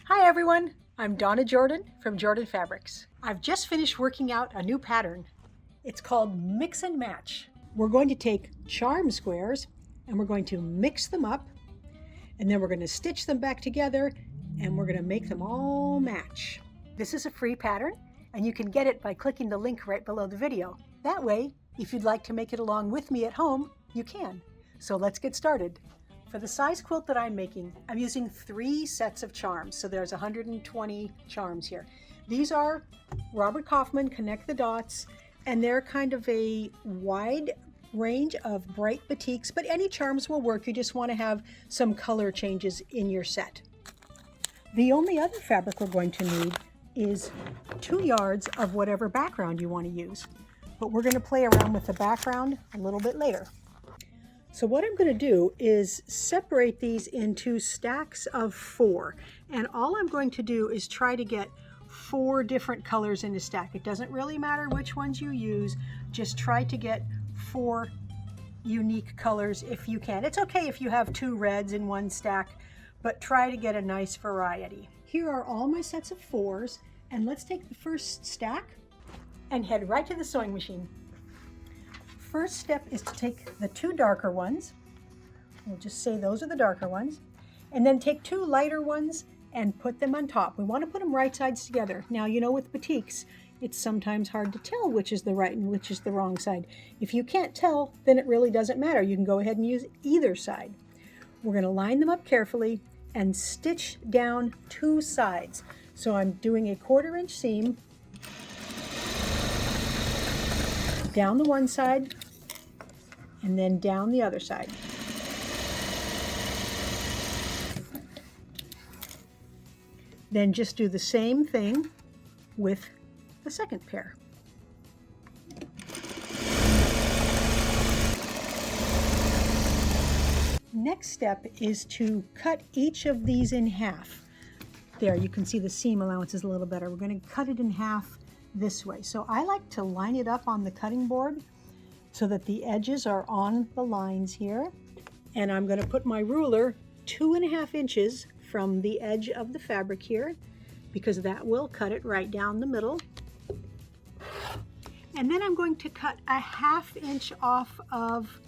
Hi everyone, I'm Donna Jordan from Jordan Fabrics. I've just finished working out a new pattern. It's called Mix and Match. We're going to take charm squares and we're going to mix them up, and then we're going to stitch them back together and we're going to make them all match. This is a free pattern and you can get it by clicking the link right below the video. That way, if you'd like to make it along with me at home, you can. So let's get started. For the size quilt that I'm making, I'm using 3 sets of charms, so there's 120 charms here. These are Robert Kaufman Connect the Dots, and they're kind of a wide range of bright batiks, but any charms will work. You just want to have some color changes in your set. The only other fabric we're going to need is 2 yards of whatever background you want to use, but we're going to play around with the background a little bit later. So what I'm going to do is separate these into stacks of 4, and all I'm going to do is try to get 4 different colors in a stack. It doesn't really matter which ones you use, just try to get 4 unique colors if you can. It's okay if you have 2 reds in one stack, but try to get a nice variety. Here are all my sets of 4s, and let's take the first stack and head right to the sewing machine. First step is to take the 2 darker ones, we'll just say those are the darker ones, and then take 2 lighter ones and put them on top. We want to put them right sides together. Now, you know, with batiks, it's sometimes hard to tell which is the right and which is the wrong side. If you can't tell, then it really doesn't matter. You can go ahead and use either side. We're going to line them up carefully and stitch down 2 sides. So I'm doing a 1/4 inch seam down the one side and then down the other side. Then just do the same thing with the second pair. Next step is to cut each of these in half. There, you can see the seam allowances a little better. We're going to cut it in half this way. So I like to line it up on the cutting board so that the edges are on the lines here. And I'm going to put my ruler 2.5 inches from the edge of the fabric here, because that will cut it right down the middle. And then I'm going to cut a 1/2 inch off of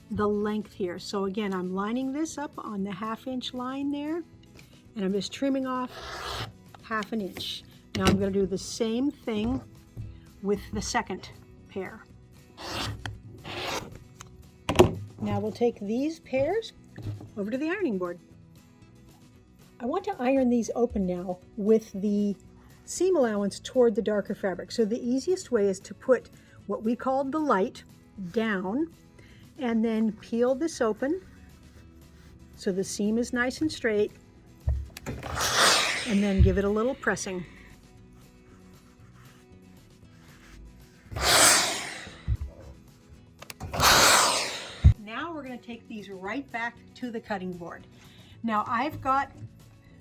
the length here. So again, I'm lining this up on the 1/2 inch line there, and I'm just trimming off 1/2 inch. Now I'm going to do the same thing with the second pair. Now we'll take these pairs over to the ironing board. I want to iron these open now with the seam allowance toward the darker fabric. So the easiest way is to put what we called the light down and then peel this open so the seam is nice and straight, and then give it a little pressing. Now we're going to take these right back to the cutting board. Now I've got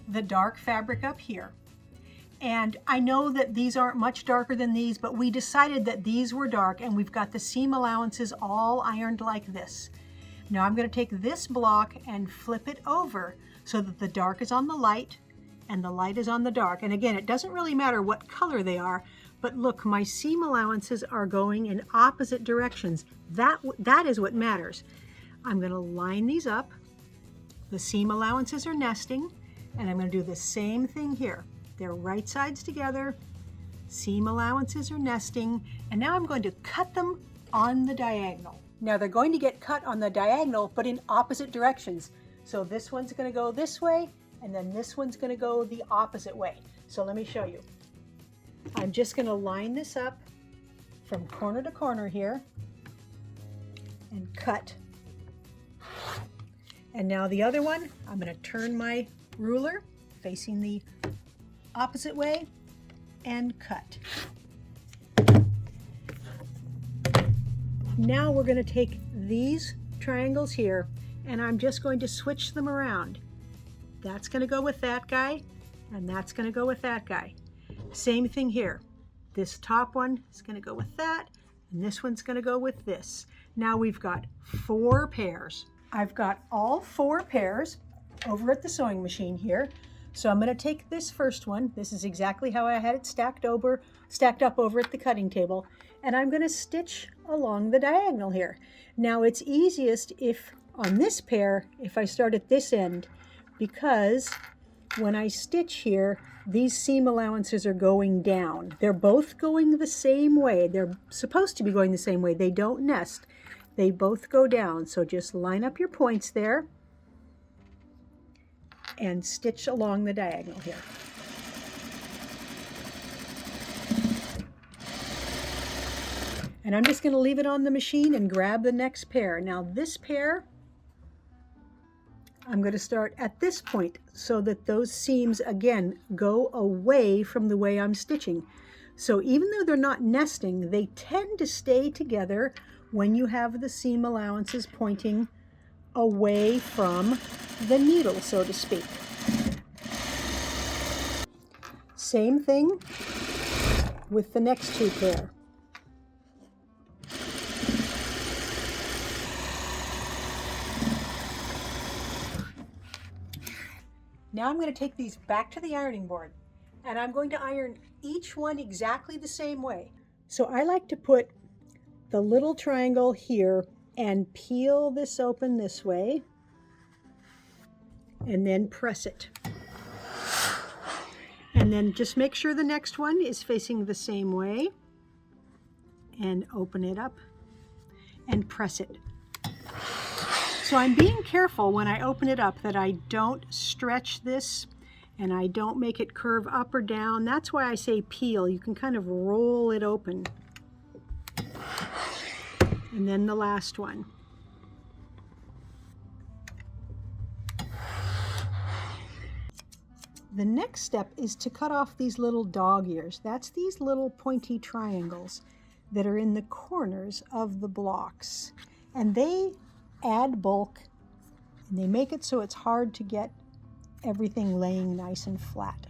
the dark fabric up here, and I know that these aren't much darker than these, but we decided that these were dark, and we've got the seam allowances all ironed like this. Now I'm going to take this block and flip it over so that the dark is on the light and the light is on the dark. And again, it doesn't really matter what color they are, but look, my seam allowances are going in opposite directions. That is what matters. I'm going to line these up. The seam allowances are nesting, and I'm going to do the same thing here. They're right sides together, seam allowances are nesting, and now I'm going to cut them on the diagonal. Now they're going to get cut on the diagonal, but in opposite directions. So this one's going to go this way, and then this one's going to go the opposite way. So let me show you. I'm just going to line this up from corner to corner here and cut. And now the other one, I'm going to turn my ruler facing the opposite way and cut. Now we're going to take these triangles here, and I'm just going to switch them around. That's going to go with that guy, and that's going to go with that guy. Same thing here. This top one is going to go with that, and this one's going to go with this. Now we've got 4 pairs. I've got all 4 pairs over at the sewing machine here. So I'm going to take this first one. This is exactly how I had it stacked up over at the cutting table. And I'm going to stitch along the diagonal here. Now it's easiest if on this pair, if I start at this end, because when I stitch here, these seam allowances are going down. They're both going the same way. They're supposed to be going the same way. They don't nest. They both go down. So just line up your points there and stitch along the diagonal here. And I'm just going to leave it on the machine and grab the next pair. Now this pair, I'm going to start at this point so that those seams again go away from the way I'm stitching. So even though they're not nesting, they tend to stay together when you have the seam allowances pointing away from the needle, so to speak. Same thing with the next two pair. Now I'm going to take these back to the ironing board and I'm going to iron each one exactly the same way. So I like to put the little triangle here and peel this open this way and then press it. And then just make sure the next one is facing the same way and open it up and press it. So I'm being careful when I open it up that I don't stretch this and I don't make it curve up or down. That's why I say peel. You can kind of roll it open. And then the last one. The next step is to cut off these little dog ears. That's these little pointy triangles that are in the corners of the blocks. And they add bulk and they make it so it's hard to get everything laying nice and flat.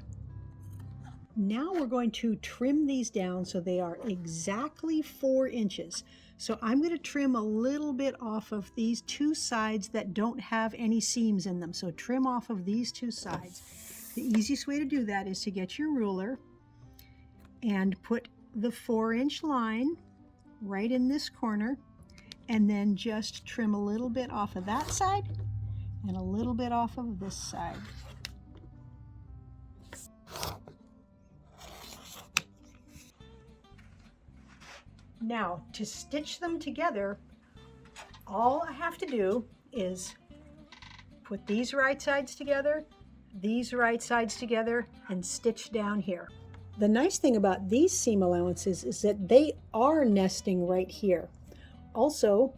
Now we're going to trim these down so they are exactly 4 inches. So I'm going to trim a little bit off of these two sides that don't have any seams in them. So trim off of these two sides. The easiest way to do that is to get your ruler and put the 4-inch line right in this corner and then just trim a little bit off of that side and a little bit off of this side. Now, to stitch them together, all I have to do is put these right sides together, these right sides together, and stitch down here. The nice thing about these seam allowances is that they are nesting right here. Also,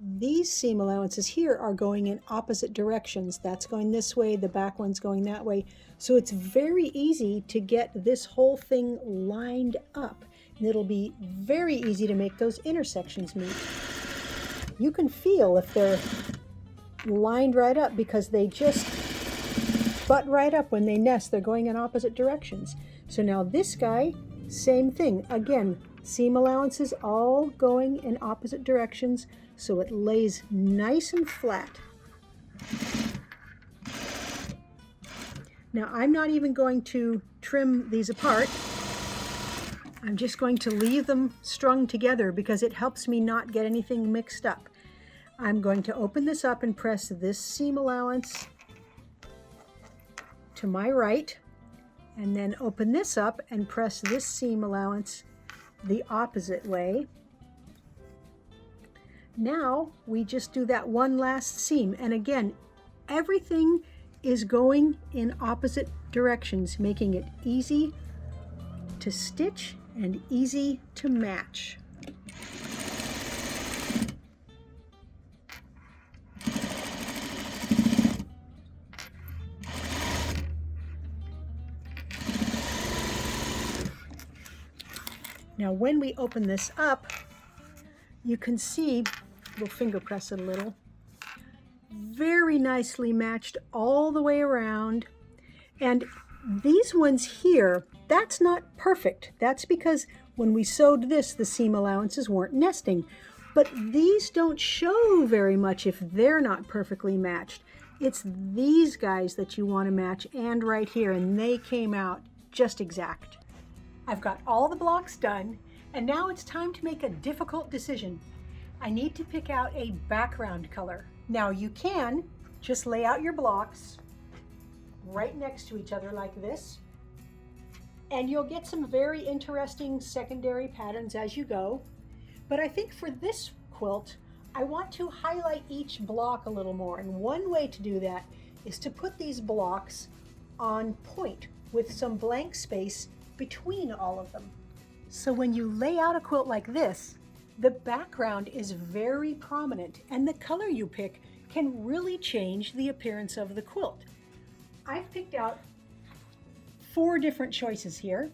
these seam allowances here are going in opposite directions. That's going this way, the back one's going that way. So it's very easy to get this whole thing lined up. And it'll be very easy to make those intersections meet. You can feel if they're lined right up because they just butt right up when they nest. They're going in opposite directions. So now this guy, same thing. Again, seam allowances all going in opposite directions so it lays nice and flat. Now I'm not even going to trim these apart. I'm just going to leave them strung together because it helps me not get anything mixed up. I'm going to open this up and press this seam allowance to my right, and then open this up and press this seam allowance the opposite way. Now we just do that one last seam, and again, everything is going in opposite directions, making it easy to stitch and easy to match. Now when we open this up, you can see, we'll finger press it a little, very nicely matched all the way around. And these ones here, that's not perfect. That's because when we sewed this, the seam allowances weren't nesting. But these don't show very much if they're not perfectly matched. It's these guys that you want to match, and right here, and they came out just exact. I've got all the blocks done, and now it's time to make a difficult decision. I need to pick out a background color. Now you can just lay out your blocks right next to each other like this, and you'll get some very interesting secondary patterns as you go. But I think for this quilt, I want to highlight each block a little more, and one way to do that is to put these blocks on point with some blank space between all of them. So when you lay out a quilt like this, the background is very prominent, and the color you pick can really change the appearance of the quilt. I've picked out 4 different choices here,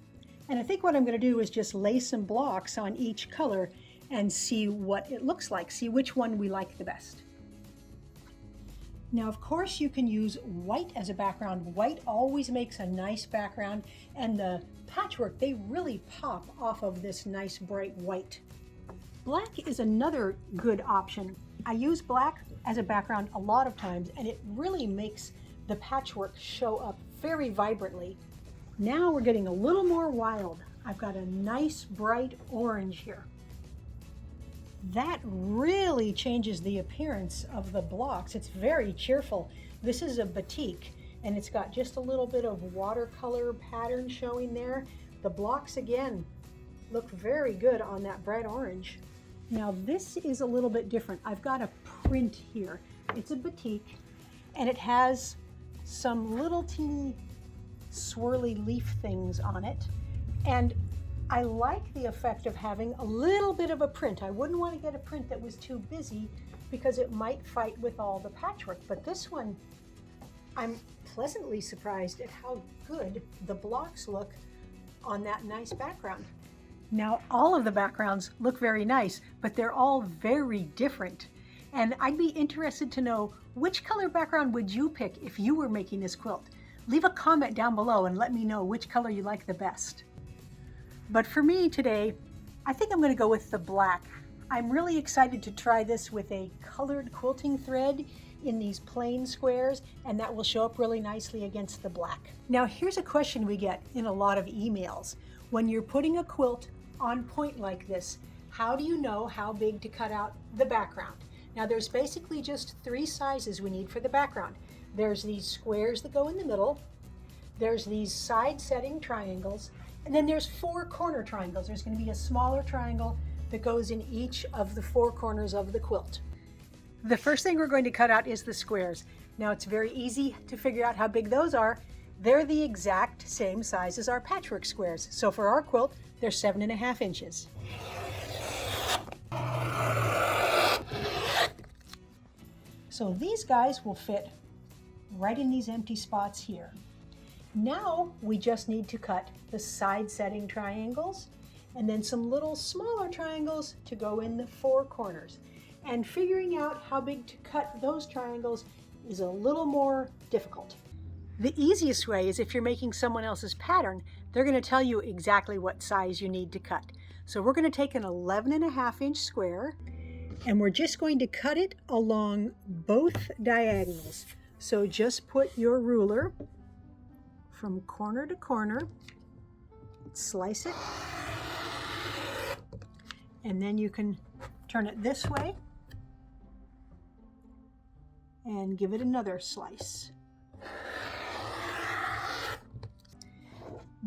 and I think what I'm going to do is just lay some blocks on each color and see what it looks like, see which one we like the best. Now, of course, you can use white as a background. White always makes a nice background, and the patchwork, they really pop off of this nice bright white. Black is another good option. I use black as a background a lot of times, and it really makes the patchwork show up very vibrantly. Now we're getting a little more wild. I've got a nice bright orange here. That really changes the appearance of the blocks. It's very cheerful. This is a batik, and it's got just a little bit of watercolor pattern showing there. The blocks, again, look very good on that bright orange. Now this is a little bit different. I've got a print here. It's a batik, and it has some little teeny swirly leaf things on it. And I like the effect of having a little bit of a print. I wouldn't want to get a print that was too busy because it might fight with all the patchwork. But this one, I'm pleasantly surprised at how good the blocks look on that nice background. Now, all of the backgrounds look very nice, but they're all very different. And I'd be interested to know, which color background would you pick if you were making this quilt? Leave a comment down below and let me know which color you like the best. But for me today, I think I'm going to go with the black. I'm really excited to try this with a colored quilting thread in these plain squares, and that will show up really nicely against the black. Now, here's a question we get in a lot of emails. When you're putting a quilt on point like this, how do you know how big to cut out the background? Now, there's basically just 3 sizes we need for the background. There's these squares that go in the middle, there's these side setting triangles, and then there's 4 corner triangles. There's going to be a smaller triangle that goes in each of the 4 corners of the quilt. The first thing we're going to cut out is the squares. Now, it's very easy to figure out how big those are. They're the exact same size as our patchwork squares. So for our quilt, they're 7.5 inches. So these guys will fit right in these empty spots here. Now we just need to cut the side setting triangles and then some little smaller triangles to go in the 4 corners. And figuring out how big to cut those triangles is a little more difficult. The easiest way is if you're making someone else's pattern, they're going to tell you exactly what size you need to cut. So we're going to take an 11.5 inch square, and we're just going to cut it along both diagonals. So just put your ruler from corner to corner, slice it, and then you can turn it this way and give it another slice.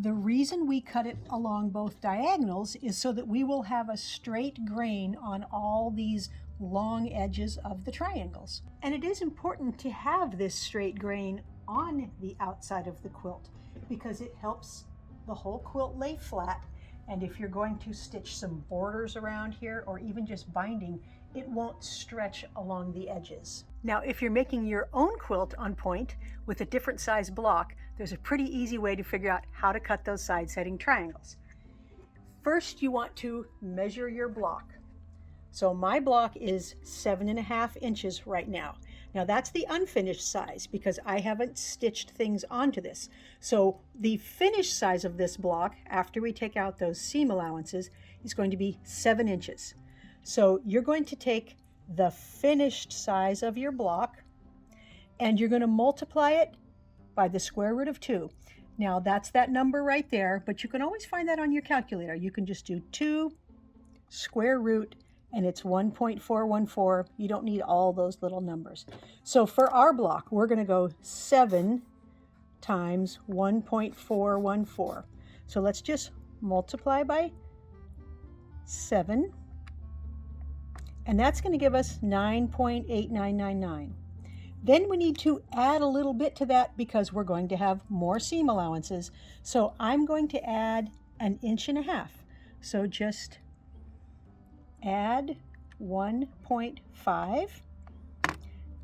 The reason we cut it along both diagonals is so that we will have a straight grain on all these long edges of the triangles. And it is important to have this straight grain on the outside of the quilt because it helps the whole quilt lay flat. And if you're going to stitch some borders around here or even just binding, it won't stretch along the edges. Now, if you're making your own quilt on point with a different size block, there's a pretty easy way to figure out how to cut those side setting triangles. First, you want to measure your block. So my block is 7.5 inches right now. Now that's the unfinished size because I haven't stitched things onto this. So the finished size of this block, after we take out those seam allowances, is going to be 7 inches. So you're going to take the finished size of your block and you're going to multiply it by the square root of 2. Now that's that number right there, but you can always find that on your calculator. You can just do 2 square root, and it's 1.414. You don't need all those little numbers. So for our block, we're going to go 7 times 1.414. So let's just multiply by 7, and that's going to give us 9.8999. Then we need to add a little bit to that because we're going to have more seam allowances. So I'm going to add 1.5 inches. So just add 1.5,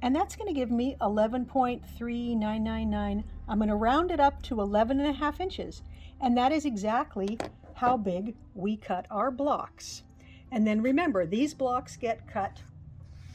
and that's going to give me 11.3999. I'm going to round it up to 11.5 inches, and that is exactly how big we cut our blocks. And then remember, these blocks get cut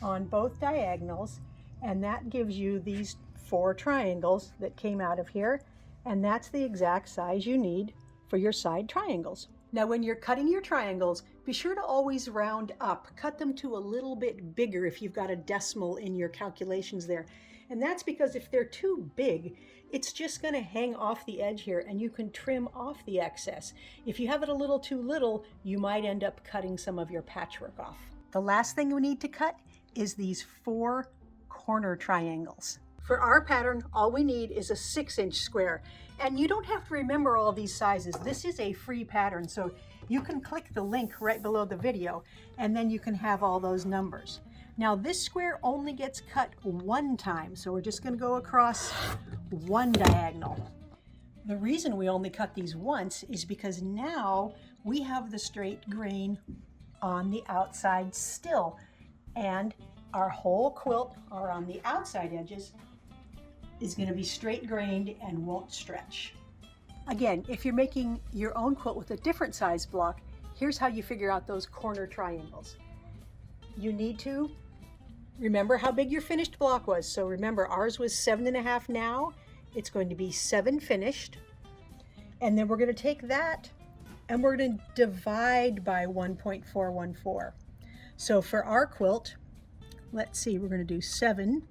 on both diagonals, and that gives you these 4 triangles that came out of here, and that's the exact size you need for your side triangles. Now when you're cutting your triangles, be sure to always round up. Cut them to a little bit bigger if you've got a decimal in your calculations there. And that's because if they're too big, it's just going to hang off the edge here, and you can trim off the excess. If you have it a little too little, you might end up cutting some of your patchwork off. The last thing we need to cut is these 4 corner triangles. For our pattern, all we need is a 6-inch square, and you don't have to remember all these sizes. This is a free pattern, so you can click the link right below the video, and then you can have all those numbers. Now this square only gets cut one time, so we're just going to go across one diagonal. The reason we only cut these once is because now we have the straight grain on the outside still, and our whole quilt, or on the outside edges, is going to be straight grained and won't stretch. Again, if you're making your own quilt with a different size block, here's how you figure out those corner triangles. You need to remember how big your finished block was. So remember, ours was 7.5 now. It's going to be 7 finished. And then we're going to take that and we're going to divide by 1.414. So for our quilt, let's see, we're going to do 7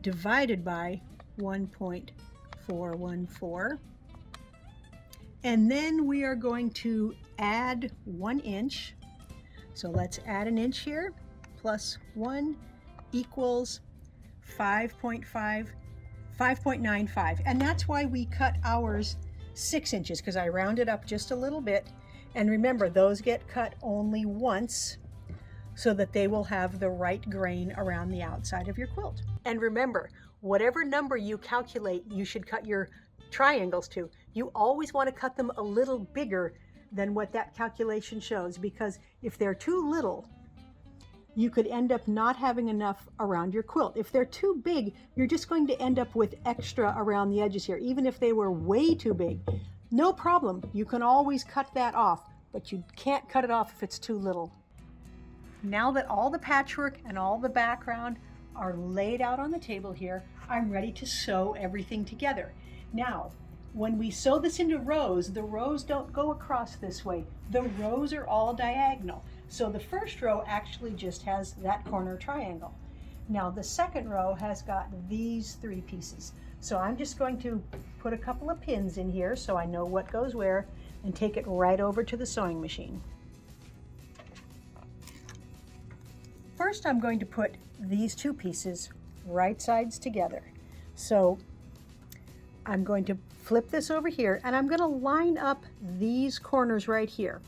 divided by 1.414. And then we are going to add 1 inch. So let's add an inch here, plus 1 equals 5.95. And that's why we cut ours 6 inches, because I rounded up just a little bit. And remember, those get cut only once, so that they will have the right grain around the outside of your quilt. And remember, whatever number you calculate you should cut your triangles to, you always want to cut them a little bigger than what that calculation shows, because if they're too little, you could end up not having enough around your quilt. If they're too big, you're just going to end up with extra around the edges here. Even if they were way too big, no problem. You can always cut that off, but you can't cut it off if it's too little. Now that all the patchwork and all the background are laid out on the table here, I'm ready to sew everything together. Now, when we sew this into rows, the rows don't go across this way. The rows are all diagonal. So the first row actually just has that corner triangle. Now the second row has got these 3 pieces. So I'm just going to put a couple of pins in here so I know what goes where, and take it right over to the sewing machine. First, I'm going to put these 2 pieces right sides together. So I'm going to flip this over here, and I'm going to line up these corners right here.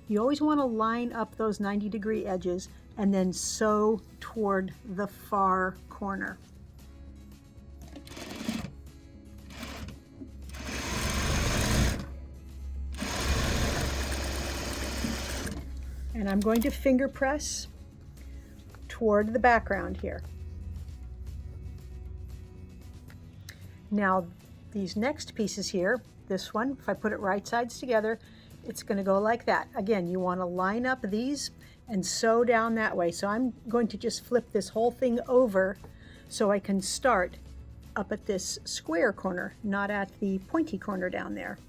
You always want to line up those 90-degree edges and then sew toward the far corner. And I'm going to finger press toward the background here. Now these next pieces here, this one, if I put it right sides together, it's going to go like that. Again, you want to line up these and sew down that way. So I'm going to just flip this whole thing over so I can start up at this square corner, not at the pointy corner down there.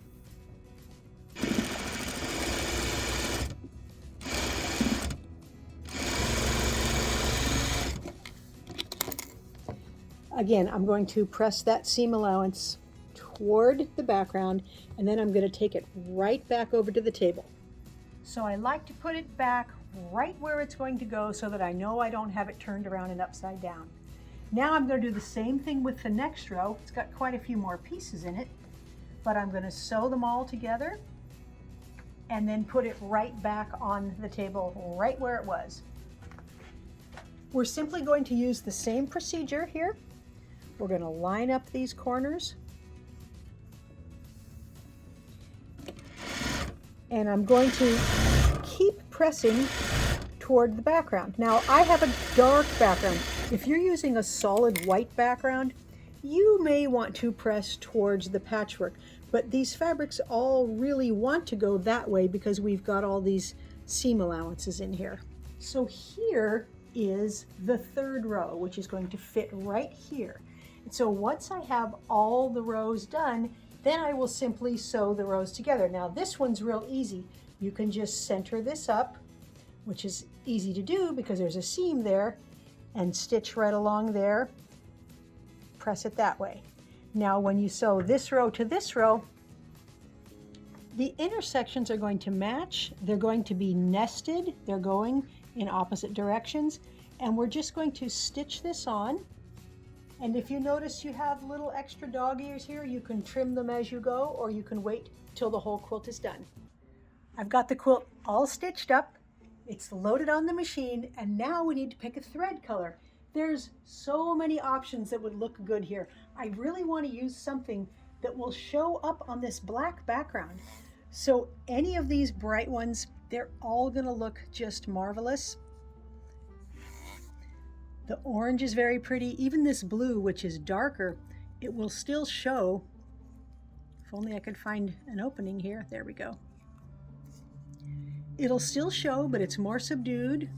Again, I'm going to press that seam allowance toward the background, and then I'm going to take it right back over to the table. So I like to put it back right where it's going to go so that I know I don't have it turned around and upside down. Now I'm going to do the same thing with the next row. It's got quite a few more pieces in it, but I'm going to sew them all together and then put it right back on the table right where it was. We're simply going to use the same procedure here. We're going to line up these corners, and I'm going to keep pressing toward the background. Now I have a dark background. If you're using a solid white background, you may want to press towards the patchwork, but these fabrics all really want to go that way because we've got all these seam allowances in here. So here is the third row, which is going to fit right here. And so once I have all the rows done, then I will simply sew the rows together. Now this one's real easy. You can just center this up, which is easy to do because there's a seam there, and stitch right along there. Press it that way. Now when you sew this row to this row, the intersections are going to match. They're going to be nested. They're going in opposite directions. And we're just going to stitch this on. And if you notice you have little extra dog ears here, you can trim them as you go, or you can wait till the whole quilt is done. I've got the quilt all stitched up. It's loaded on the machine, and now we need to pick a thread color. There's so many options that would look good here. I really want to use something that will show up on this black background. So any of these bright ones, they're all going to look just marvelous. The orange is very pretty. Even this blue, which is darker, it will still show. If only I could find an opening here. There we go. It'll still show, but it's more subdued.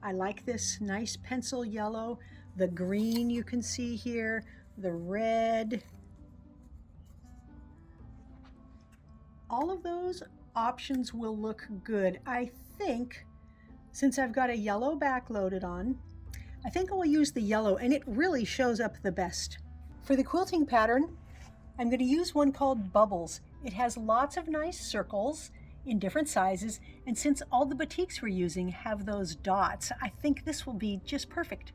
I like this nice pencil yellow, the green you can see here, the red. All of those options will look good. I think, since I've got a yellow back loaded on, I think I'll use the yellow, and it really shows up the best. For the quilting pattern, I'm going to use one called Bubbles. It has lots of nice circles in different sizes, and since all the batiks we're using have those dots, I think this will be just perfect.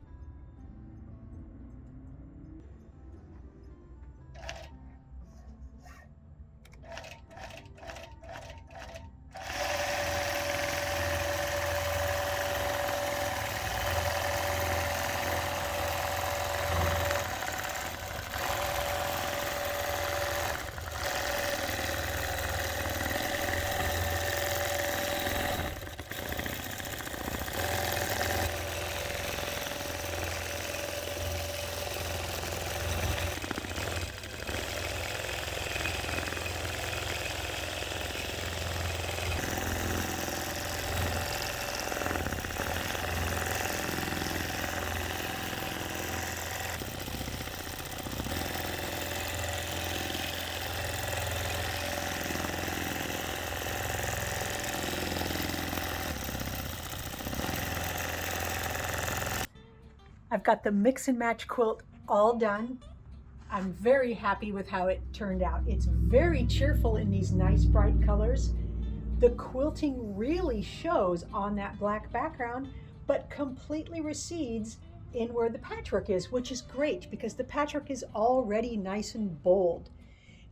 I've got the mix and match quilt all done. I'm very happy with how it turned out. It's very cheerful in these nice bright colors. The quilting really shows on that black background, but completely recedes in where the patchwork is, which is great because the patchwork is already nice and bold.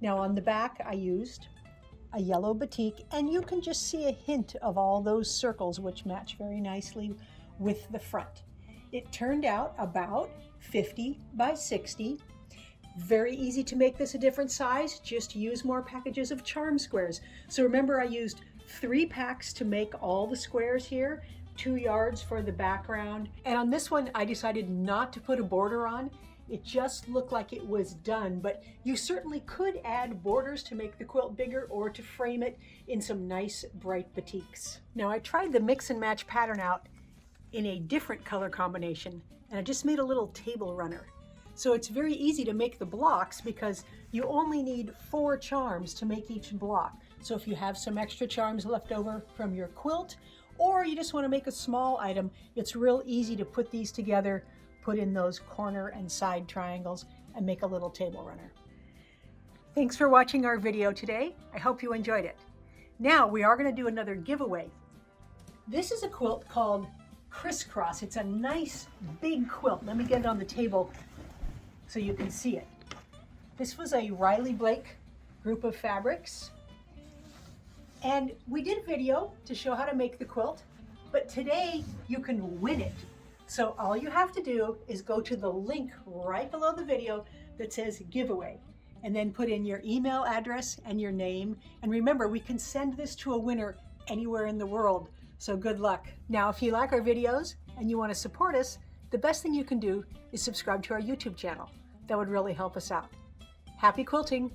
Now on the back, I used a yellow batik, and you can just see a hint of all those circles, which match very nicely with the front. It turned out about 50 by 60. Very easy to make this a different size. Just use more packages of charm squares. So remember, I used 3 packs to make all the squares here, 2 yards for the background. And on this one, I decided not to put a border on. It just looked like it was done, but you certainly could add borders to make the quilt bigger or to frame it in some nice bright batiks. Now I tried the mix and match pattern out in a different color combination, and I just made a little table runner. So it's very easy to make the blocks because you only need 4 charms to make each block. So if you have some extra charms left over from your quilt, or you just want to make a small item, it's real easy to put these together, put in those corner and side triangles and make a little table runner. Thanks for watching our video today. I hope you enjoyed it. Now we are going to do another giveaway. This is a quilt called Crisscross. It's a nice big quilt. Let me get it on the table so you can see it. This was a Riley Blake group of fabrics. And we did a video to show how to make the quilt, but today you can win it. So all you have to do is go to the link right below the video that says giveaway, and then put in your email address and your name. And remember, we can send this to a winner anywhere in the world. So good luck. Now, if you like our videos and you want to support us, the best thing you can do is subscribe to our YouTube channel. That would really help us out. Happy quilting!